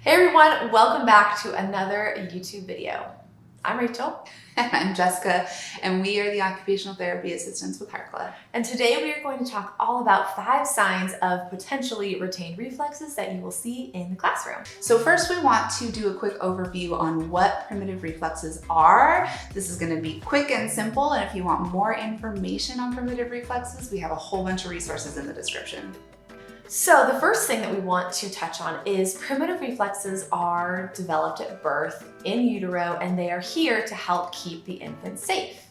Hey everyone, welcome back to another YouTube video. I'm Rachel. And I'm Jessica, and we are the Occupational Therapy Assistants with Harkla. And today we are going to talk all about 5 signs of potentially retained reflexes that you will see in the classroom. So first we want to do a quick overview on what primitive reflexes are. This is going to be quick and simple, and if you want more information on primitive reflexes, we have a whole bunch of resources in the description. So the first thing that we want to touch on is primitive reflexes are developed at birth in utero, and they are here to help keep the infant safe.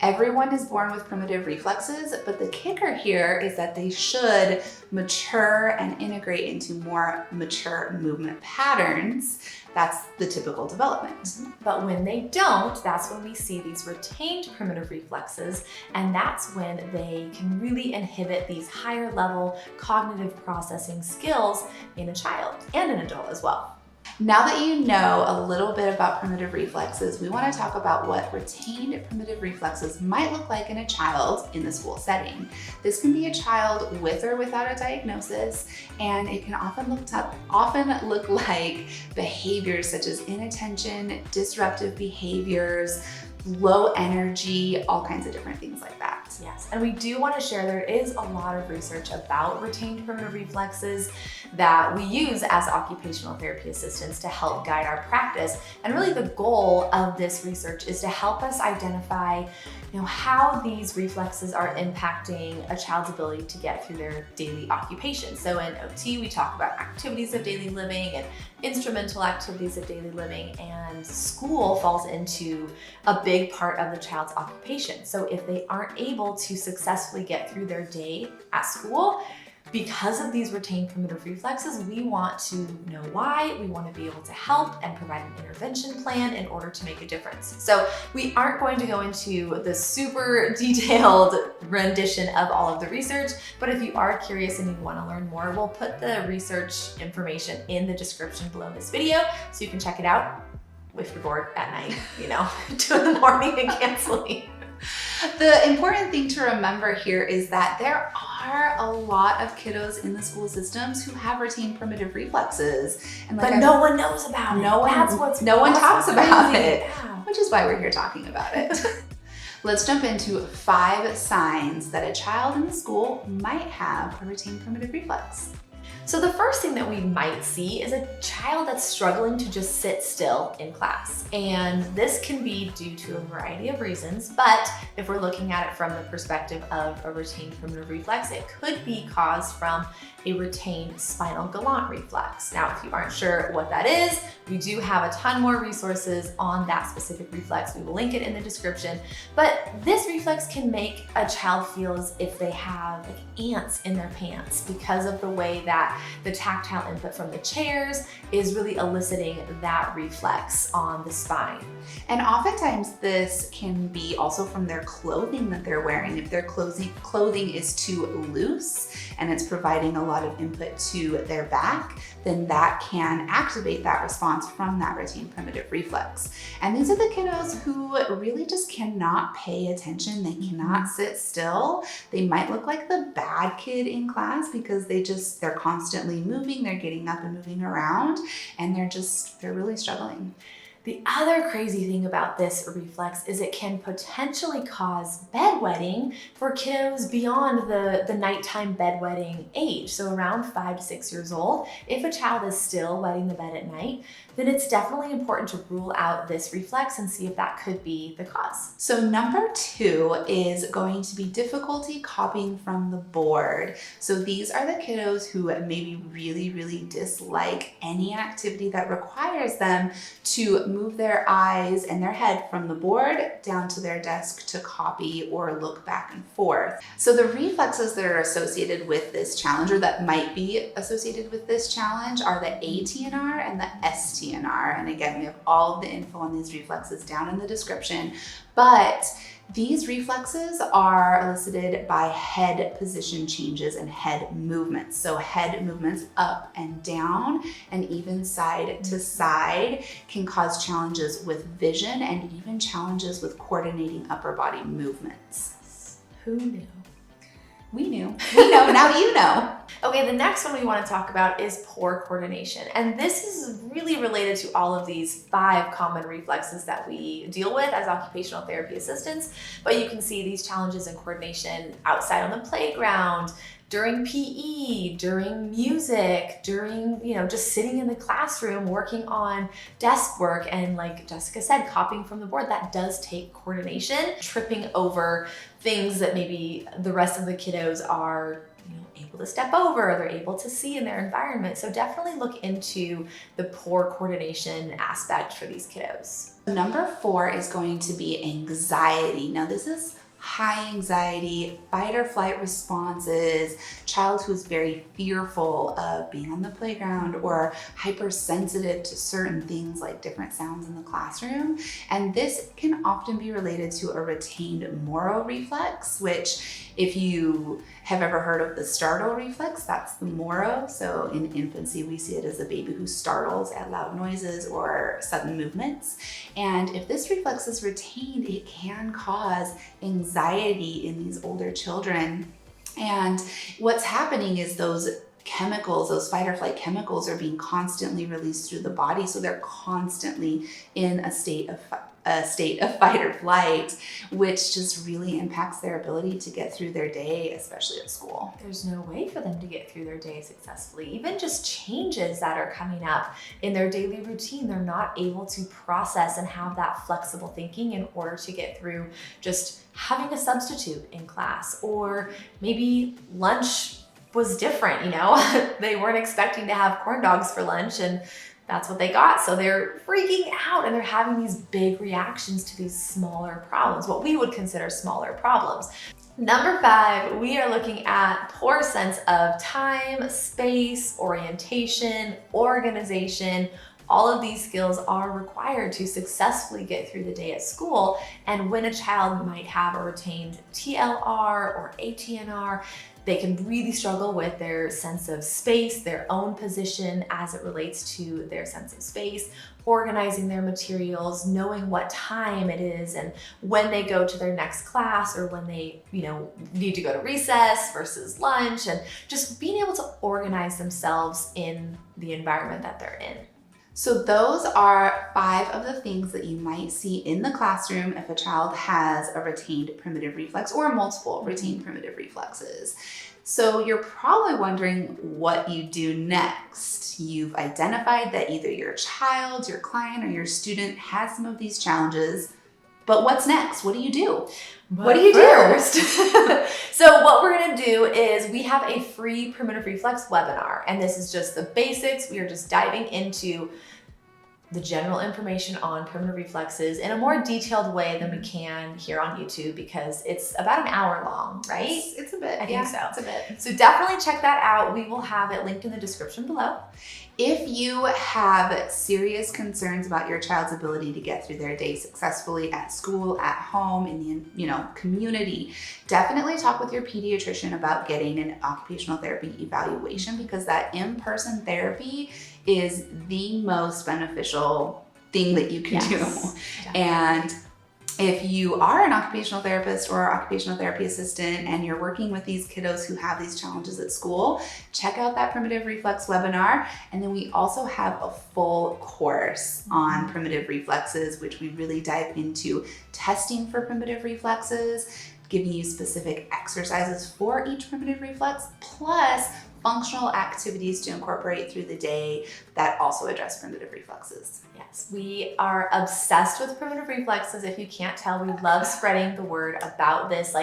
Everyone is born with primitive reflexes, but the kicker here is that they should mature and integrate into more mature movement patterns. That's the typical development. But when they don't, that's when we see these retained primitive reflexes, and that's when they can really inhibit these higher level cognitive processing skills in a child and an adult as well. Now that you know a little bit about primitive reflexes, we want to talk about what retained primitive reflexes might look like in a child in the school setting. This can be a child with or without a diagnosis, and it can often look like behaviors such as inattention, disruptive behaviors, low energy, all kinds of different things like that. Yes, and we do want to share there is a lot of research about retained primitive reflexes that we use as occupational therapy assistants to help guide our practice. And really the goal of this research is to help us identify, how these reflexes are impacting a child's ability to get through their daily occupation. So in OT, we talk about activities of daily living and instrumental activities of daily living, and school falls into a big part of the child's occupation. So if they aren't able to successfully get through their day at school, because of these retained primitive reflexes, we want to know why, we want to be able to help and provide an intervention plan in order to make a difference. So we aren't going to go into the super detailed rendition of all of the research, but if you are curious and you want to learn more, we'll put the research information in the description below this video so you can check it out if you're bored at night, 2 in the morning and canceling. The important thing to remember here is that there are a lot of kiddos in the school systems who have retained primitive reflexes. But no one knows about it. No one talks about it, which is why we're here talking about it. Let's jump into 5 signs that a child in the school might have a retained primitive reflex. So the first thing that we might see is a child that's struggling to just sit still in class. And this can be due to a variety of reasons, but if we're looking at it from the perspective of a retained primitive reflex, it could be caused from a retained spinal Galant reflex. Now, if you aren't sure what that is, we do have a ton more resources on that specific reflex. We will link it in the description. But this reflex can make a child feel as if they have ants in their pants because of the way that the tactile input from the chairs is really eliciting that reflex on the spine. And oftentimes this can be also from their clothing that they're wearing. If their clothing is too loose and it's providing a lot of input to their back, then that can activate that response from that retained primitive reflex. And these are the kiddos who really just cannot pay attention. They cannot sit still. They might look like the bad kid in class because they're constantly moving, they're getting up and moving around, and they're really struggling. The other crazy thing about this reflex is it can potentially cause bedwetting for kiddos beyond the nighttime bedwetting age. So around 5 to 6 years old, if a child is still wetting the bed at night, then it's definitely important to rule out this reflex and see if that could be the cause. So number 2 is going to be difficulty copying from the board. So these are the kiddos who maybe really, really dislike any activity that requires them to move their eyes and their head from the board down to their desk to copy or look back and forth. So the reflexes that are associated with this challenge, or that might be associated with this challenge, are the ATNR and the STNR. And again, we have all of the info on these reflexes down in the description, but these reflexes are elicited by head position changes and head movements. So head movements up and down and even side to side can cause challenges with vision and even challenges with coordinating upper body movements. Who knew? We knew. We know, now you know. Okay, the next one we want to talk about is poor coordination. And this is really related to all of these 5 common reflexes that we deal with as occupational therapy assistants. But you can see these challenges in coordination outside on the playground, during PE, during music, during, just sitting in the classroom, working on desk work, and like Jessica said, copying from the board. That does take coordination, tripping over things that maybe the rest of the kiddos are able to step over, or they're able to see in their environment. So definitely look into the poor coordination aspect for these kiddos. Number 4 is going to be anxiety. Now this is high anxiety, fight or flight responses, child who's very fearful of being on the playground or hypersensitive to certain things like different sounds in the classroom. And this can often be related to a retained Moro reflex, which if you have ever heard of the startle reflex, that's the Moro. So in infancy, we see it as a baby who startles at loud noises or sudden movements. And if this reflex is retained, it can cause anxiety in these older children. And what's happening is those chemicals, those fight or flight chemicals, are being constantly released through the body. So they're constantly in a state of fight or flight, which just really impacts their ability to get through their day, especially at school. There's no way for them to get through their day successfully. Even just changes that are coming up in their daily routine, they're not able to process and have that flexible thinking in order to get through just having a substitute in class, or maybe lunch was different, they weren't expecting to have corn dogs for lunch and that's what they got. So they're freaking out and they're having these big reactions to these smaller problems, what we would consider smaller problems. Number 5, we are looking at poor sense of time, space, orientation, organization. All of these skills are required to successfully get through the day at school. And when a child might have a retained TLR or ATNR, they can really struggle with their sense of space, their own position as it relates to their sense of space, organizing their materials, knowing what time it is and when they go to their next class, or when they, need to go to recess versus lunch, and just being able to organize themselves in the environment that they're in. So those are 5 of the things that you might see in the classroom if a child has a retained primitive reflex or multiple retained primitive reflexes. So you're probably wondering what you do next. You've identified that either your child, your client, or your student has some of these challenges, but what's next? What do you do? What do you do? So what we're gonna do is we have a free primitive reflex webinar, and this is just the basics. We are just diving into the general information on primitive reflexes in a more detailed way than we can here on YouTube, because it's about an hour long, right? It's a bit. I think so. It's a bit. So definitely check that out. We will have it linked in the description below. If you have serious concerns about your child's ability to get through their day successfully at school, at home, in the community, definitely talk with your pediatrician about getting an occupational therapy evaluation, because that in-person therapy is the most beneficial thing that you can do. Definitely. And if you are an occupational therapist or occupational therapy assistant and you're working with these kiddos who have these challenges at school, check out that primitive reflex webinar. And then we also have a full course on primitive reflexes, which we really dive into testing for primitive reflexes, giving you specific exercises for each primitive reflex, plus functional activities to incorporate through the day that also address primitive reflexes. Yes, we are obsessed with primitive reflexes. If you can't tell, we love spreading the word about this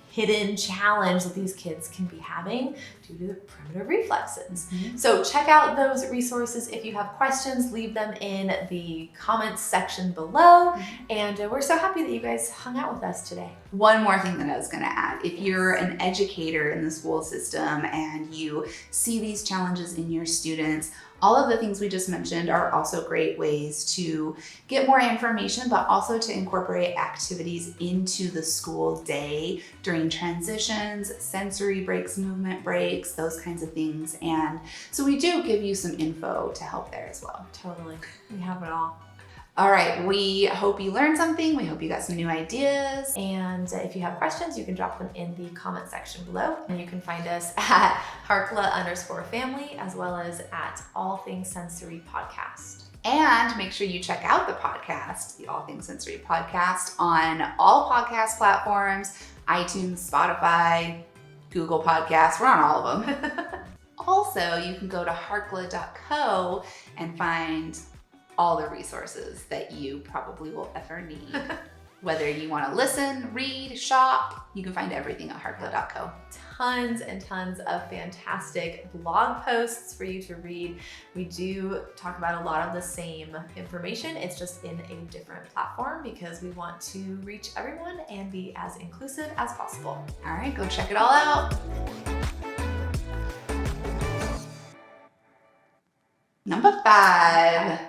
hidden challenge that these kids can be having due to the primitive reflexes. So check out those resources. If you have questions, leave them in the comments section below. And we're so happy that you guys hung out with us today. One more thing that I was going to add, if you're an educator in the school system and you see these challenges in your students, all of the things we just mentioned are also great ways to get more information, but also to incorporate activities into the school day during transitions, sensory breaks, movement breaks, those kinds of things. And so we do give you some info to help there as well. Totally. We have it all. All right, we hope you learned something. We hope you got some new ideas. And if you have questions, you can drop them in the comment section below. And you can find us at Harkla_family, as well as at All Things Sensory Podcast. And make sure you check out the podcast, the All Things Sensory Podcast, on all podcast platforms, iTunes, Spotify, Google Podcasts. We're on all of them. Also, you can go to harkla.co and find all the resources that you probably will ever need. Whether you want to listen, read, shop, you can find everything at harkla.co. Tons and tons of fantastic blog posts for you to read. We do talk about a lot of the same information. It's just in a different platform because we want to reach everyone and be as inclusive as possible. All right, go check it all out. Number 5.